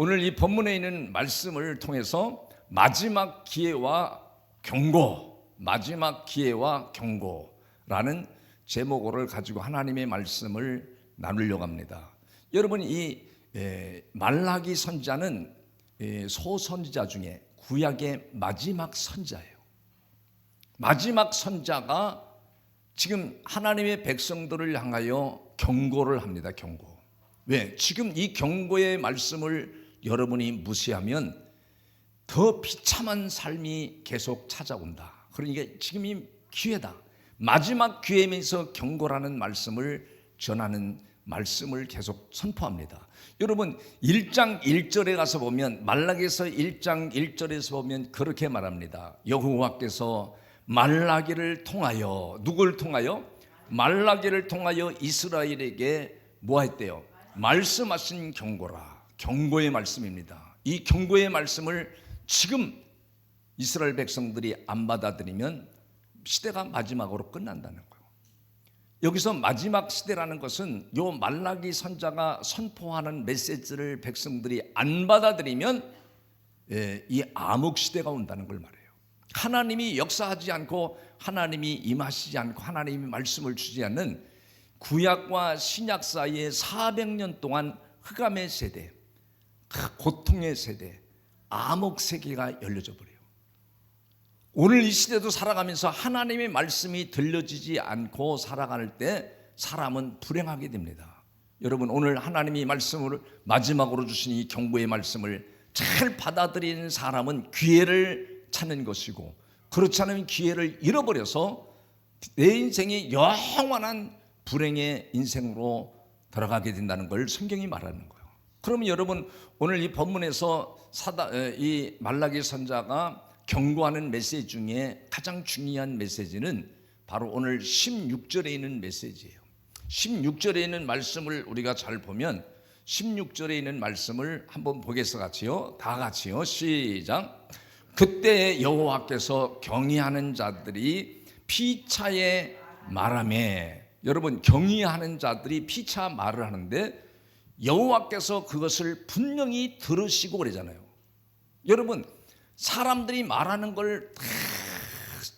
오늘 이 본문에 있는 말씀을 통해서 마지막 기회와 경고, 마지막 기회와 경고라는 제목을 가지고 하나님의 말씀을 나누려고 합니다. 여러분, 이 말라기 선지자는 소선지자 중에 구약의 마지막 선지자예요. 마지막 선지자가 지금 하나님의 백성들을 향하여 경고를 합니다. 경고. 왜? 지금 이 경고의 말씀을 여러분이 무시하면 더 비참한 삶이 계속 찾아온다. 그러니까 지금이 기회다. 마지막 기회면서 경고라는 말씀을 전하는 말씀을 계속 선포합니다. 여러분, 1장 1절에 가서 보면, 말라기서 1장 1절에서 보면 그렇게 말합니다. 여호와께서 말라기를 통하여, 누굴 통하여? 말라기를 통하여 이스라엘에게 뭐 했대요? 말씀하신 경고라. 경고의 말씀입니다. 이 경고의 말씀을 지금 이스라엘 백성들이 안 받아들이면 시대가 마지막으로 끝난다는 거예요. 여기서 마지막 시대라는 것은 요 말라기 선자가 선포하는 메시지를 백성들이 안 받아들이면 이 암흑 시대가 온다는 걸 말해요. 하나님이 역사하지 않고 하나님이 임하시지 않고 하나님이 말씀을 주지 않는 구약과 신약 사이에 400년 동안 흑암의 세대, 고통의 세대, 암흑 세계가 열려져 버려요. 오늘 이 시대도 살아가면서 하나님의 말씀이 들려지지 않고 살아갈 때 사람은 불행하게 됩니다. 여러분, 오늘 하나님이 말씀을 마지막으로 주신 이 경고의 말씀을 잘 받아들이는 사람은 기회를 찾는 것이고, 그렇지 않으면 기회를 잃어버려서 내 인생이 영원한 불행의 인생으로 들어가게 된다는 걸 성경이 말하는 거예요. 그러면 여러분, 오늘 이 본문에서 이 말라기 선자가 경고하는 메시지 중에 가장 중요한 메시지는 바로 오늘 16절에 있는 메시지예요. 16절에 있는 말씀을 우리가 잘 보면 16절에 있는 말씀을 한번 보겠어 같이요. 다 같이요. 시작. 그때 여호와께서 경외하는 자들이 피차에 말하매. 여러분, 경외하는 자들이 피차 말을 하는데 여호와께서 그것을 분명히 들으시고 그러잖아요. 여러분, 사람들이 말하는 걸 다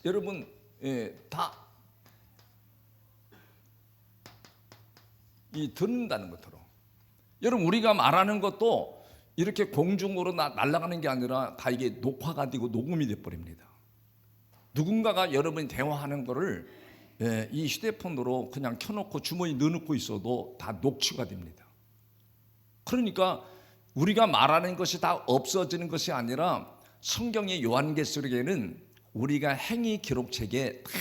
여러분 다 듣는다는 것처럼, 여러분, 우리가 말하는 것도 이렇게 공중으로 날아가는 게 아니라 다 이게 녹화가 되고 녹음이 돼 버립니다. 누군가가 여러분이 대화하는 거를 이 휴대폰으로 그냥 켜놓고 주머니에 넣어놓고 있어도 다 녹취가 됩니다. 그러니까 우리가 말하는 것이 다 없어지는 것이 아니라 성경의 요한계시록에는 우리가 행위 기록책에 다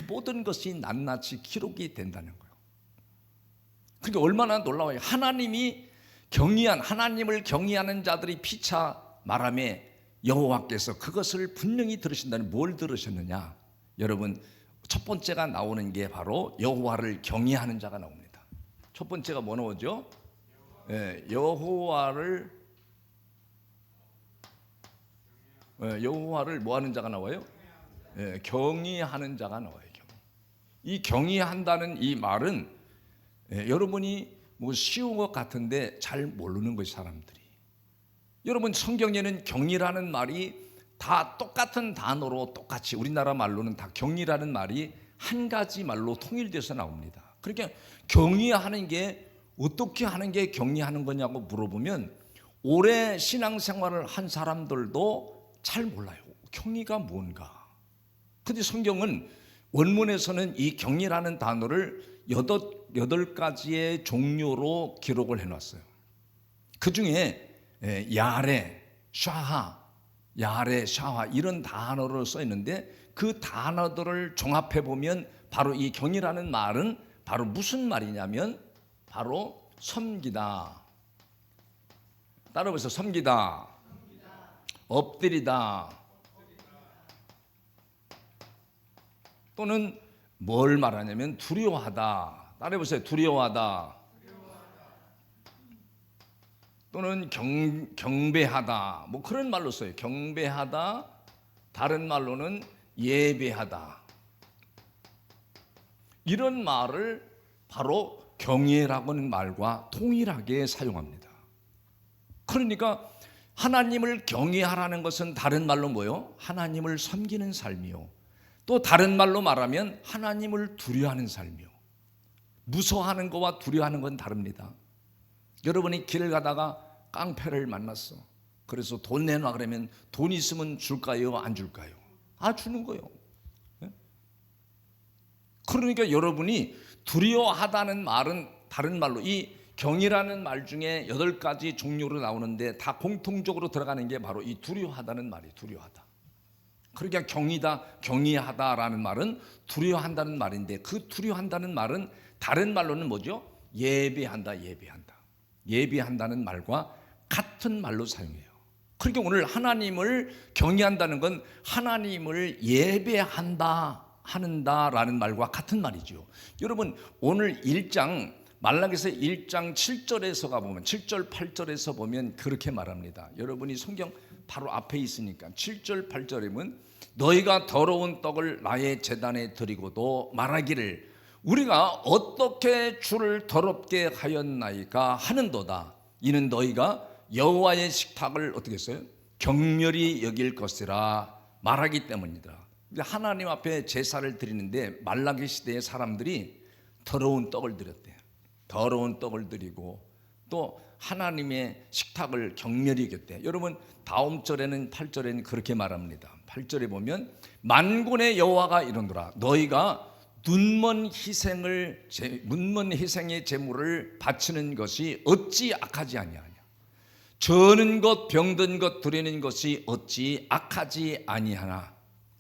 모든 것이 낱낱이 기록이 된다는 거예요. 그러니까 얼마나 놀라워요. 하나님을 경외하는 자들이 피차 말하며 여호와께서 그것을 분명히 들으신다는, 뭘 들으셨느냐? 여러분, 첫 번째가 나오는 게 바로 여호와를 경외하는 자가 나옵니다. 첫 번째가 뭐 나오죠? 여호와를 뭐 하는 자가 나와요? 경외하는 자가 나와요. 이 경외한다는 이 말은 여러분이 뭐 쉬운 것 같은데 잘 모르는 거예요, 사람들이. 여러분, 성경에는 경외라는 말이 다 똑같은 단어로 똑같이, 우리나라 말로는 다 경외라는 말이 한 가지 말로 통일돼서 나옵니다. 그러니까 경외하는 게 어떻게 하는 게 경외하는 거냐고 물어보면 오래 신앙생활을 한 사람들도 잘 몰라요. 경외가 뭔가. 근데 성경은 원문에서는 이 경외라는 단어를 8가지의 종류로 기록을 해놨어요. 그 중에 야레, 샤하, 이런 단어를 써 있는데 그 단어들을 종합해 보면 바로 이 경외라는 말은 바로 무슨 말이냐면 바로 섬기다. 따라해보세요. 섬기다. 엎드리다. 또는 뭘 말하냐면 두려워하다. 따라해보세요. 두려워하다. 또는 경배하다. 뭐 그런 말로 써요. 경배하다. 다른 말로는 예배하다. 이런 말을 바로 경외라고 하는 말과 동일하게 사용합니다. 그러니까 하나님을 경외하라는 것은 다른 말로 뭐요? 하나님을 섬기는 삶이요. 또 다른 말로 말하면 하나님을 두려워하는 삶이요. 무서워하는 것과 두려워하는 건 다릅니다. 여러분이 길을 가다가 깡패를 만났어. 그래서 돈 내놔 그러면 돈 있으면 줄까요? 안 줄까요? 주는 거예요. 그러니까 여러분이 두려워하다는 말은 다른 말로 이 경이라는 말 중에 8가지 종류로 나오는데 다 공통적으로 들어가는 게 바로 이 두려워하다는 말이에요. 두려워하다. 그러니까 경이하다라는 말은 두려워한다는 말인데 그 두려워한다는 말은 다른 말로는 뭐죠? 예배한다는 말과 같은 말로 사용해요. 그러니까 오늘 하나님을 경외한다는 건 하나님을 예배한다라는 말과 같은 말이죠. 여러분 오늘 말라기서 1장 7절에서 가보면 7절 8절에서 보면 그렇게 말합니다. 여러분이 성경 바로 앞에 있으니까 7절 8절에 보면 너희가 더러운 떡을 나의 제단에 드리고도 말하기를 우리가 어떻게 주를 더럽게 하였나이까 하는도다. 이는 너희가 여호와의 식탁을 어떻게 했어요? 경멸히 여길 것이라 말하기 때문이다. 하나님 앞에 제사를 드리는데 말라기 시대의 사람들이 더러운 떡을 드렸대요. 더러운 떡을 드리고 또 하나님의 식탁을 경멸히 여겼대요. 여러분 다음 절에는 8절에는 그렇게 말합니다. 8절에 보면 만군의 여호와가 이르노라 너희가 눈먼 희생의 제물을 바치는 것이 어찌 악하지 아니하냐. 저는 것 병든 것 드리는 것이 어찌 악하지 아니하나.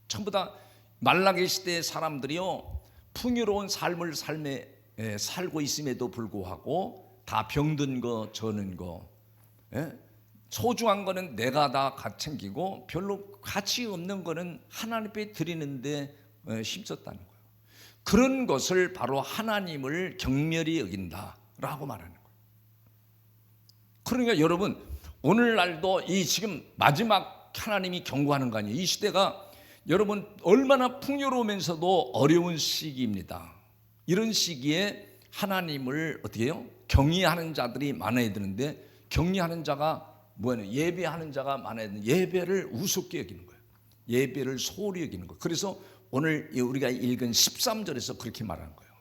전부 다 말라기 시대의 사람들이요 풍요로운 삶을 살고 있음에도 불구하고 다 병든 거 저는 거 소중한 거는 내가 다 챙기고 별로 가치 없는 거는 하나님 앞에 드리는데 힘썼다는 거예요. 그런 것을 바로 하나님을 경멸히 여긴다라고 말하는 거예요. 그러니까 여러분 오늘날도 이 지금 마지막 하나님이 경고하는 거 아니에요. 이 시대가 여러분 얼마나 풍요로우면서도 어려운 시기입니다. 이런 시기에 하나님을 어떻게 해요? 경외하는 자들이 많아야 되는데 경외하는 자가 뭐예요? 예배하는 자가 많아야 되는데 예배를 우습게 여기는 거예요. 예배를 소홀히 여기는 거예요. 그래서 오늘 우리가 읽은 13절에서 그렇게 말하는 거예요.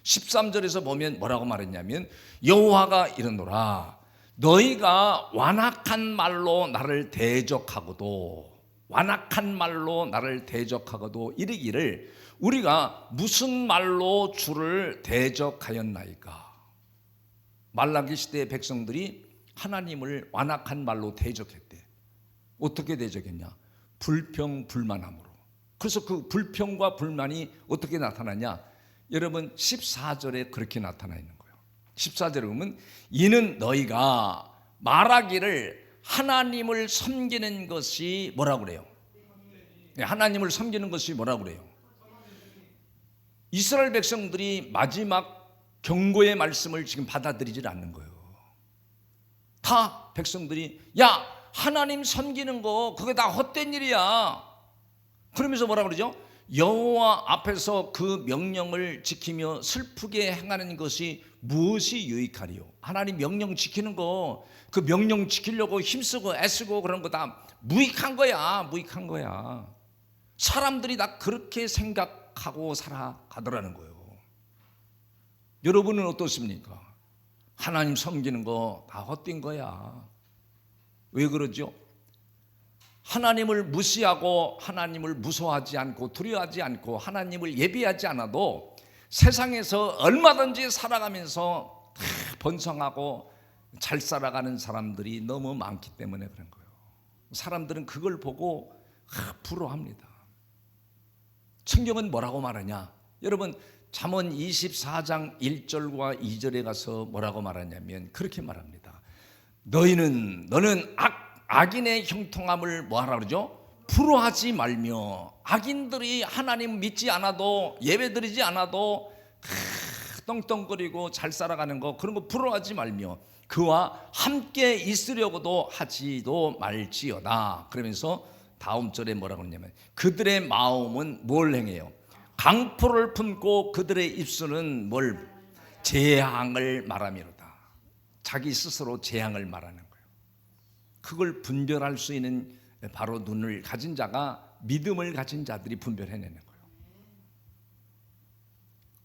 13절에서 보면 뭐라고 말했냐면 여호와가 이르노라 너희가 완악한 말로 나를 대적하고도 이르기를 우리가 무슨 말로 주를 대적하였나이까. 말라기 시대의 백성들이 하나님을 완악한 말로 대적했대. 어떻게 대적했냐? 불평불만함으로. 그래서 그 불평과 불만이 어떻게 나타나냐? 여러분 14절에 그렇게 나타나 있는 거예요. 14절에 보면 이는 너희가 말하기를 하나님을 섬기는 것이 뭐라고 그래요? 하나님을 섬기는 것이 뭐라고 그래요? 이스라엘 백성들이 마지막 경고의 말씀을 지금 받아들이질 않는 거예요. 다 백성들이 야 하나님 섬기는 거 그게 다 헛된 일이야. 그러면서 뭐라 그러죠? 여호와 앞에서 그 명령을 지키며 슬프게 행하는 것이 무엇이 유익하리요? 하나님 명령 지키는 거, 그 명령 지키려고 힘쓰고 애쓰고 그런 거 다 무익한 거야. 사람들이 다 그렇게 생각하고 살아가더라는 거예요. 여러분은 어떻습니까? 하나님 섬기는 거 다 헛된 거야. 왜 그러죠? 하나님을 무시하고 하나님을 무서워하지 않고 두려워하지 않고 하나님을 예배하지 않아도 세상에서 얼마든지 살아가면서 번성하고 잘 살아가는 사람들이 너무 많기 때문에 그런 거예요. 사람들은 그걸 보고 부러워합니다. 성경은 뭐라고 말하냐? 여러분 잠언 24장 1절과 2절에 가서 뭐라고 말하냐면 그렇게 말합니다. 너는 악인의 형통함을 뭐하라 그러죠? 부러워하지 말며 악인들이 하나님 믿지 않아도 예배드리지 않아도 떵떵거리고 잘 살아가는 거 그런 거 부러워하지 말며 그와 함께 있으려고도 하지도 말지어다. 그러면서 다음 절에 뭐라고 하냐면 그들의 마음은 뭘 행해요? 강포를 품고 그들의 입술은 뭘? 재앙을 말하미로다. 자기 스스로 재앙을 말하는 거예요. 그걸 분별할 수 있는 바로 눈을 가진 자가, 믿음을 가진 자들이 분별해내는 거예요.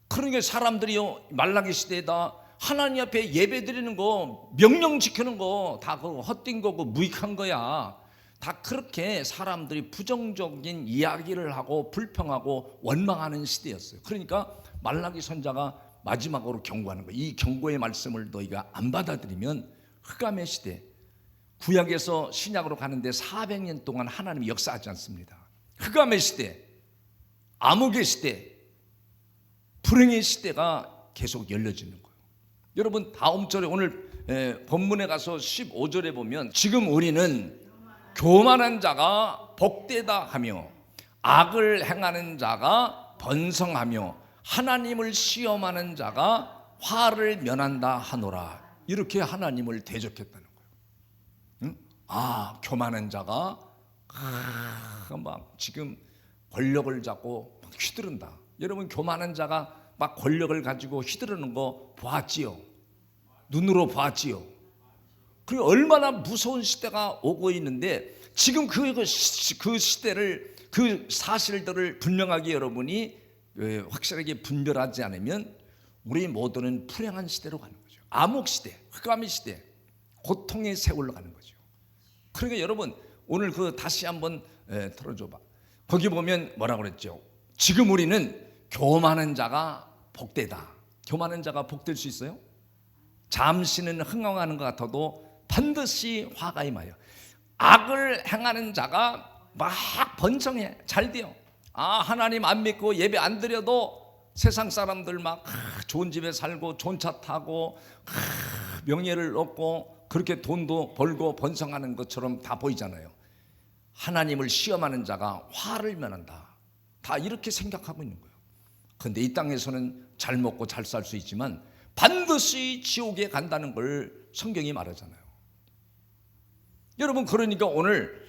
그러니까 사람들이요, 말라기 시대에다 하나님 앞에 예배 드리는 거, 명령 지키는 거 다 그 헛된 거고 무익한 거야. 다 그렇게 사람들이 부정적인 이야기를 하고 불평하고 원망하는 시대였어요. 그러니까 말라기 선자가 마지막으로 경고하는 거예요. 이 경고의 말씀을 너희가 안 받아들이면 흑암의 시대, 구약에서 신약으로 가는데 400년 동안 하나님이 역사하지 않습니다. 흑암의 시대, 암흑의 시대, 불행의 시대가 계속 열려지는 거예요. 여러분 다음 절에 오늘 본문에 가서 15절에 보면 지금 우리는 교만한 자가 복되다 하며 악을 행하는 자가 번성하며 하나님을 시험하는 자가 화를 면한다 하노라. 이렇게 하나님을 대적했다는 거예요. 응? 교만한 자가 막 지금 권력을 잡고 막 휘두른다. 여러분 교만한 자가 막 권력을 가지고 휘두르는 거 보았지요? 눈으로 보았지요? 그리고 얼마나 무서운 시대가 오고 있는데 지금 그 시대를, 그 사실들을 분명하게 여러분이 확실하게 분별하지 않으면 우리 모두는 불행한 시대로 가는 거죠. 암흑 시대, 흑암의 시대, 고통의 세월로 가는 거죠. 그러니까 여러분 오늘 다시 한번 틀어줘봐. 거기 보면 뭐라고 그랬죠? 지금 우리는 교만한 자가 복되다. 교만한 자가 복될 수 있어요? 잠시는 흥황하는 것 같아도 반드시 화가 임하여 악을 행하는 자가 막 번성해. 잘 돼요. 하나님 안 믿고 예배 안 드려도 세상 사람들 막 좋은 집에 살고 좋은 차 타고 명예를 얻고 그렇게 돈도 벌고 번성하는 것처럼 다 보이잖아요. 하나님을 시험하는 자가 화를 면한다. 다 이렇게 생각하고 있는 거예요. 그런데 이 땅에서는 잘 먹고 잘 살 수 있지만 반드시 지옥에 간다는 걸 성경이 말하잖아요. 여러분 그러니까 오늘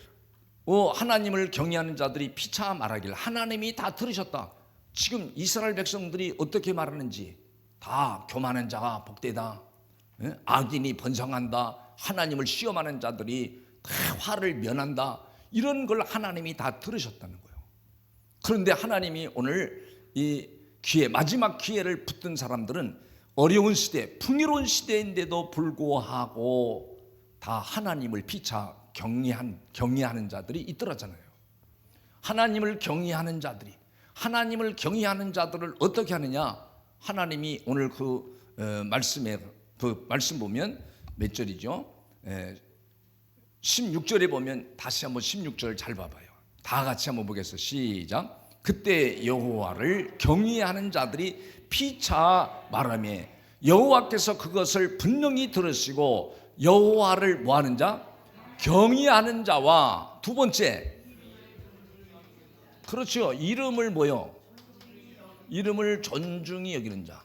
하나님을 경외하는 자들이 피차 말하길 하나님이 다 들으셨다. 지금 이스라엘 백성들이 어떻게 말하는지 다 교만한 자가 복되다, 악인이 번성한다, 하나님을 시험하는 자들이 다 화를 면한다, 이런 걸 하나님이 다 들으셨다는 거예요. 그런데 하나님이 오늘 이 기회, 마지막 기회를 붙든 사람들은 어려운 시대, 풍요로운 시대인데도 불구하고 다 하나님을 피차 경외하는 자들이 있더라잖아요. 하나님을 경외하는 자들이, 하나님을 경외하는 자들을 어떻게 하느냐? 하나님이 오늘 말씀에 말씀 보면 몇 절이죠? 16절에 보면 다시 한번 16절 잘 봐봐요. 다 같이 한번 보겠습니다. 시작. 그때 여호와를 경외하는 자들이 피차 말하며 여호와께서 그것을 분명히 들으시고 여호와를 뭐하는 자? 경외하는 자와 두 번째, 그렇죠, 이름을 뭐요? 이름을 존중히 여기는 자,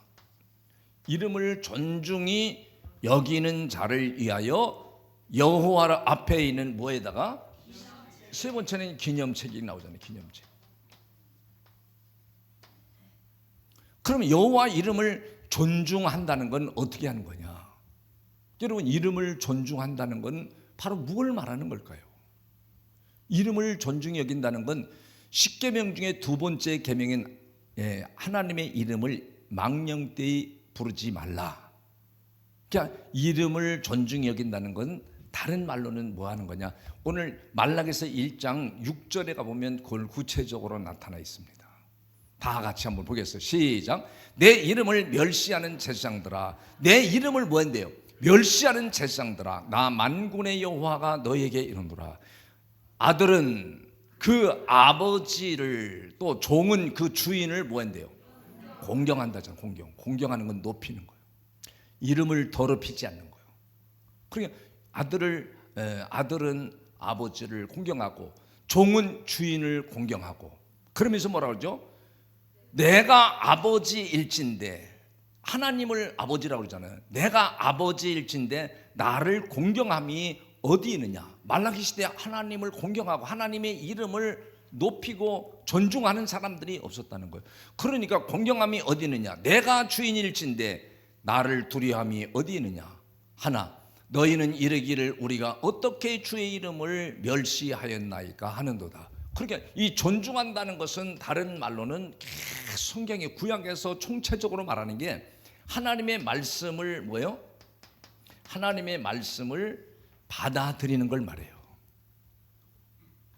이름을 존중히 여기는 자를 위하여 여호와 앞에 있는 뭐에다가 세 번째는 기념책이 나오잖아요. 기념책. 그럼 여호와 이름을 존중한다는 건 어떻게 하는 거냐? 여러분 이름을 존중한다는 건 바로 무엇을 말하는 걸까요? 이름을 존중히 여긴다는 건 십계명 중에 두 번째 계명인 하나님의 이름을 망령되이 부르지 말라. 그러니까 이름을 존중히 여긴다는 건 다른 말로는 뭐 하는 거냐? 오늘 말라기서 1장 6절에 가보면 그걸 구체적으로 나타나 있습니다. 다 같이 한번 보겠어요. 시작. 내 이름을 멸시하는 제사장들아, 내 이름을 뭐 한대요? 멸시하는 제사장들아, 나 만군의 여호와가 너에게 이르노라. 아들은 그 아버지를, 또 종은 그 주인을 뭐 한대요? 공경한다잖아. 공경하는 건 높이는 거예요. 이름을 더럽히지 않는 거예요. 그러니까 아들은 아버지를 공경하고 종은 주인을 공경하고, 그러면서 뭐라 그러죠? 내가 아버지일진데, 하나님을 아버지라고 그러잖아요. 내가 아버지일진데 나를 공경함이 어디 있느냐? 말라기 시대에 하나님을 공경하고 하나님의 이름을 높이고 존중하는 사람들이 없었다는 거예요. 그러니까 공경함이 어디 있느냐? 내가 주인일진데 나를 두려움이 어디 있느냐? 하나, 너희는 이르기를 우리가 어떻게 주의 이름을 멸시하였나이까 하는도다. 그러니까 이 존중한다는 것은 다른 말로는 성경의 구약에서 총체적으로 말하는 게 하나님의 말씀을 뭐예요? 하나님의 말씀을 받아들이는 걸 말해요.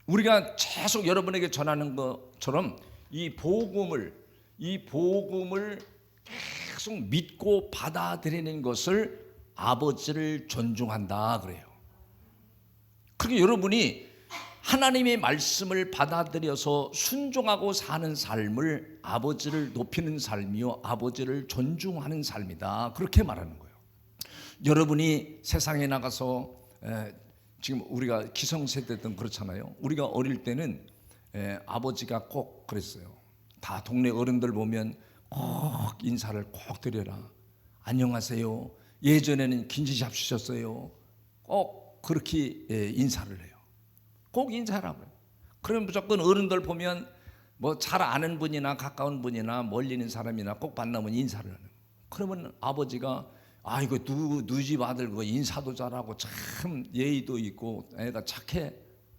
우리가 계속 여러분에게 전하는 것처럼 이 복음을 계속 믿고 받아들이는 것을 아버지를 존중한다 그래요. 그러니까 여러분이 하나님의 말씀을 받아들여서 순종하고 사는 삶을 아버지를 높이는 삶이요, 아버지를 존중하는 삶이다, 그렇게 말하는 거예요. 여러분이 세상에 나가서 지금 우리가 기성세대든 그렇잖아요. 우리가 어릴 때는 아버지가 꼭 그랬어요. 다 동네 어른들 보면 꼭 인사를 꼭 드려라. 안녕하세요. 예전에는 긴지 잡수셨어요. 꼭 그렇게 인사를 해요. 꼭 인사하라고요. 그러면 무조건 어른들 보면 뭐 잘 아는 분이나 가까운 분이나 멀리 있는 사람이나 꼭 만나면 인사를 하는 거예요. 그러면 아버지가 이거 누구 집 아들 그거 인사도 잘하고 참 예의도 있고 애가 착해.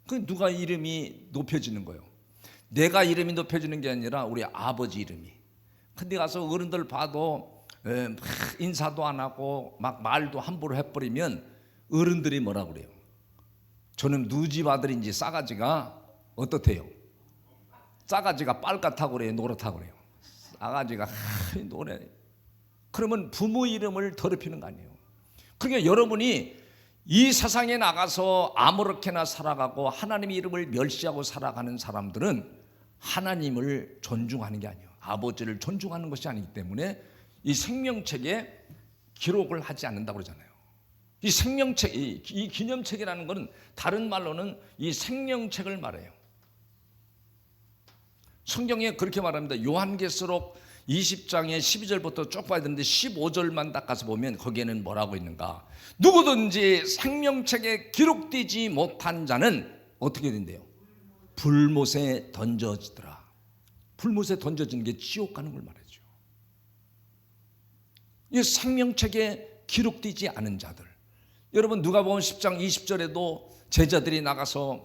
그 누가 이름이 높여지는 거예요. 내가 이름이 높여지는 게 아니라 우리 아버지 이름이. 근데 가서 어른들 봐도 인사도 안 하고 막 말도 함부로 해버리면 어른들이 뭐라 그래요? 저는 누구 집 아들인지 싸가지가 어떻대요? 싸가지가 빨갛다고 그래요? 노랗다고 그래요? 싸가지가 노래. 그러면 부모 이름을 더럽히는 거 아니에요. 그러니까 여러분이 이 세상에 나가서 아무렇게나 살아가고 하나님의 이름을 멸시하고 살아가는 사람들은 하나님을 존중하는 게 아니에요. 아버지를 존중하는 것이 아니기 때문에 이 생명책에 기록을 하지 않는다고 그러잖아요. 이 생명책, 이 기념책이라는 것은 다른 말로는 이 생명책을 말해요. 성경에 그렇게 말합니다. 요한계시록 20장의 12절부터 쭉 봐야 되는데 15절만 딱 가서 보면 거기에는 뭐라고 있는가? 누구든지 생명책에 기록되지 못한 자는 어떻게 된대요? 불못에 던져지더라. 불못에 던져지는 게 지옥 가는 걸 말하죠. 이 생명책에 기록되지 않은 자들. 여러분 누가복음 10장 20절에도 제자들이 나가서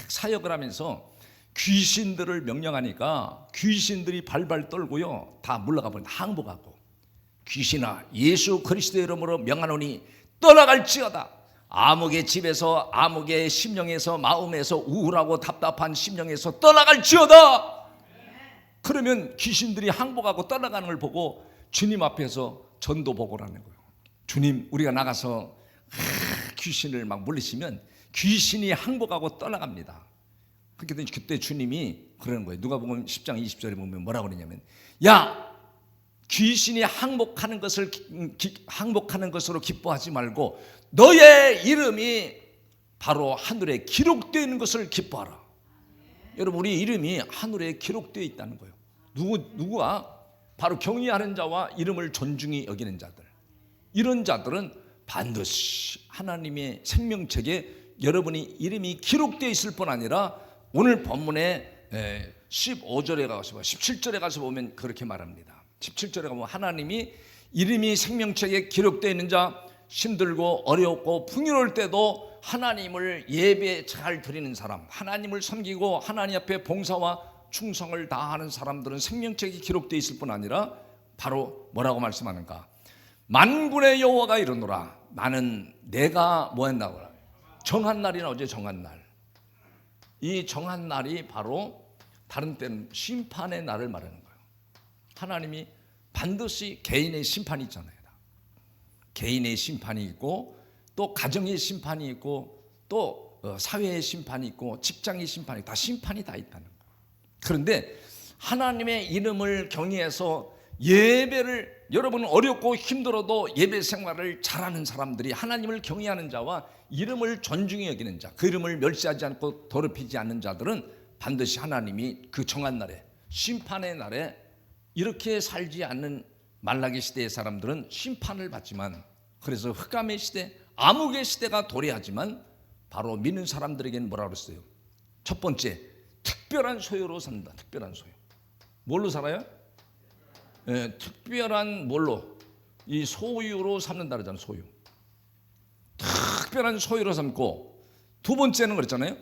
사역을 하면서 귀신들을 명령하니까 귀신들이 발발 떨고요, 다 물러가 버린다. 항복하고 귀신아 예수 그리스도의 이름으로 명하노니 떠나갈지어다. 아무개 집에서 아무개 심령에서 마음에서 우울하고 답답한 심령에서 떠나갈지어다. 그러면 귀신들이 항복하고 떠나가는 걸 보고 주님 앞에서 전도 보고라는 거예요. 주님 우리가 나가서 귀신을 막 물리시면 귀신이 항복하고 떠나갑니다. 그때 주님이 그러는 거예요. 누가복음 10장 20절에 보면 뭐라고 그러냐면 야 귀신이 항복하는 것으로 기뻐하지 말고 너의 이름이 바로 하늘에 기록되어 있는 것을 기뻐하라. 여러분 우리 이름이 하늘에 기록되어 있다는 거예요. 누구가? 바로 경외하는 자와 이름을 존중히 여기는 자들. 이런 자들은 반드시 하나님의 생명책에 여러분이 이름이 기록되어 있을 뿐 아니라 오늘 본문에 15절에 가서 17절에 가서 보면 그렇게 말합니다. 17절에 가면 하나님이 이름이 생명책에 기록되어 있는 자, 힘들고 어렵고 풍요로울 때도 하나님을 예배 잘 드리는 사람, 하나님을 섬기고 하나님 앞에 봉사와 충성을 다하는 사람들은 생명책이 기록되어 있을 뿐 아니라 바로 뭐라고 말씀하는가? 만군의 여호와가 이르노라. 나는 내가 뭐 했나고? 정한 날이나 어제 정한 날. 이 정한 날이 바로 다른 때는 심판의 날을 말하는 거예요. 하나님이 반드시 개인의 심판이 있잖아요. 개인의 심판이 있고 또 가정의 심판이 있고 또 사회의 심판이 있고 직장의 심판이 다 심판이 다 있다는 거예요. 그런데 하나님의 이름을 경외해서 예배를 여러분은 어렵고 힘들어도 예배 생활을 잘하는 사람들이 하나님을 경외하는 자와 이름을 존중히 여기는 자, 그 이름을 멸시하지 않고 더럽히지 않는 자들은 반드시 하나님이 그 정한 날에 심판의 날에 이렇게 살지 않는 말라기 시대의 사람들은 심판을 받지만 그래서 흑암의 시대, 암흑의 시대가 도래하지만 바로 믿는 사람들에게는 뭐라고 그랬어요? 첫 번째, 특별한 소유로 산다. 특별한 소유. 뭘로 살아요? 특별한 뭘로? 이 소유로 삼는다 그러잖아요. 소유. 특별한 소유로 삼고, 두 번째는 그랬잖아요.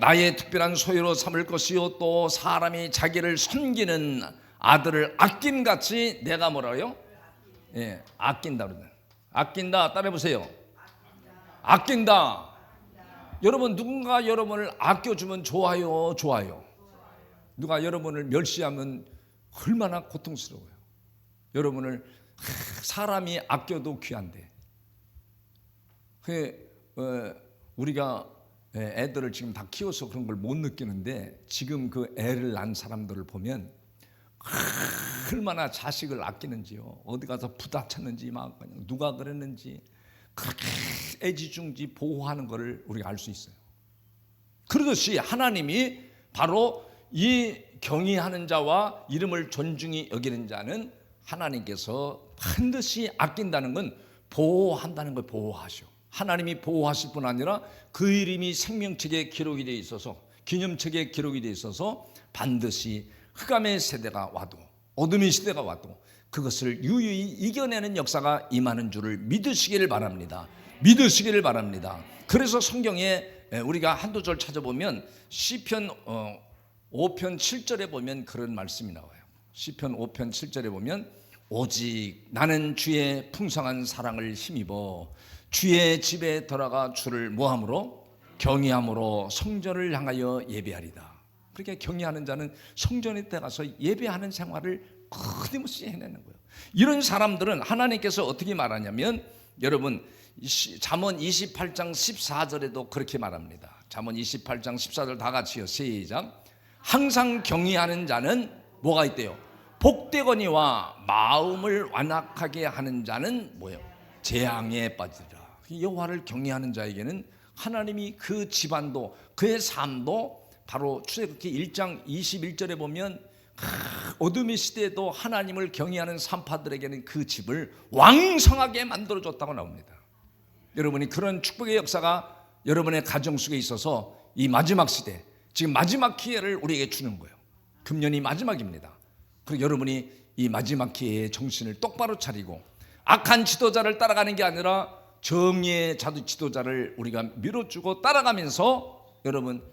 나의 특별한 소유로 삼을 것이요, 또 사람이 자기를 섬기는 아들을 아낀 같이 내가 뭐라고요? 예, 아낀다 그러네. 아낀다, 따라해보세요. 아낀다. 여러분, 누군가 여러분을 아껴주면 좋아요, 좋아요. 누가 여러분을 멸시하면 얼마나 고통스러워요. 여러분을 사람이 아껴도 귀한데. 우리가 애들을 지금 다 키워서 그런 걸 못 느끼는데, 지금 그 애를 낳은 사람들을 보면 얼마나 자식을 아끼는지요. 어디 가서 부닥쳤는지, 막 그냥 누가 그랬는지 그렇게 애지중지 보호하는 것을 우리가 알 수 있어요. 그러듯이 하나님이 바로 이 경외하는 자와 이름을 존중히 여기는 자는 하나님께서 반드시 아낀다는 건 보호한다는 걸 보호하셔. 하나님이 보호하실 뿐 아니라 그 이름이 생명책에 기록이 되어 있어서, 기념책에 기록이 되어 있어서 반드시 흑암의 세대가 와도, 어둠의 시대가 와도 그것을 유유히 이겨내는 역사가 임하는 줄을 믿으시기를 바랍니다. 믿으시기를 바랍니다. 그래서 성경에 우리가 한두 절 찾아보면 시편 5편 7절에 보면 그런 말씀이 나와요. 시편 5편 7절에 보면 오직 나는 주의 풍성한 사랑을 힘입어 주의 집에 들어가 주를 뭐함으로? 경외함으로 성전을 향하여 예배하리다. 그렇게 경외하는 자는 성전에 가서 예배하는 생활을 끊임없이 해내는 거예요. 이런 사람들은 하나님께서 어떻게 말하냐면, 여러분 잠언 28장 14절에도 그렇게 말합니다. 잠언 28장 14절 다 같이요, 시작. 항상 경외하는 자는 뭐가 있대요? 복되거니와 마음을 완악하게 하는 자는 뭐예요? 재앙에 빠지리라. 여호와를 경외하는 자에게는 하나님이 그 집안도, 그의 삶도, 바로 출애굽기 1장 21절에 보면 어둠의 시대에도 하나님을 경외하는 산파들에게는 그 집을 왕성하게 만들어줬다고 나옵니다. 여러분이 그런 축복의 역사가 여러분의 가정 속에 있어서 이 마지막 시대, 지금 마지막 기회를 우리에게 주는 거예요. 금년이 마지막입니다. 그리고 여러분이 이 마지막 기회에 정신을 똑바로 차리고 악한 지도자를 따라가는 게 아니라 정의의 지도자를 우리가 밀어주고 따라가면서 여러분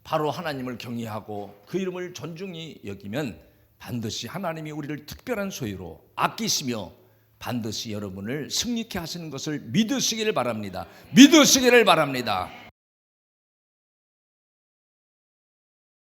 바로 하나님을 경외하고 그 이름을 존중히 여기면 반드시 하나님이 우리를 특별한 소유로 아끼시며 반드시 여러분을 승리케 하시는 것을 믿으시기를 바랍니다. 믿으시기를 바랍니다.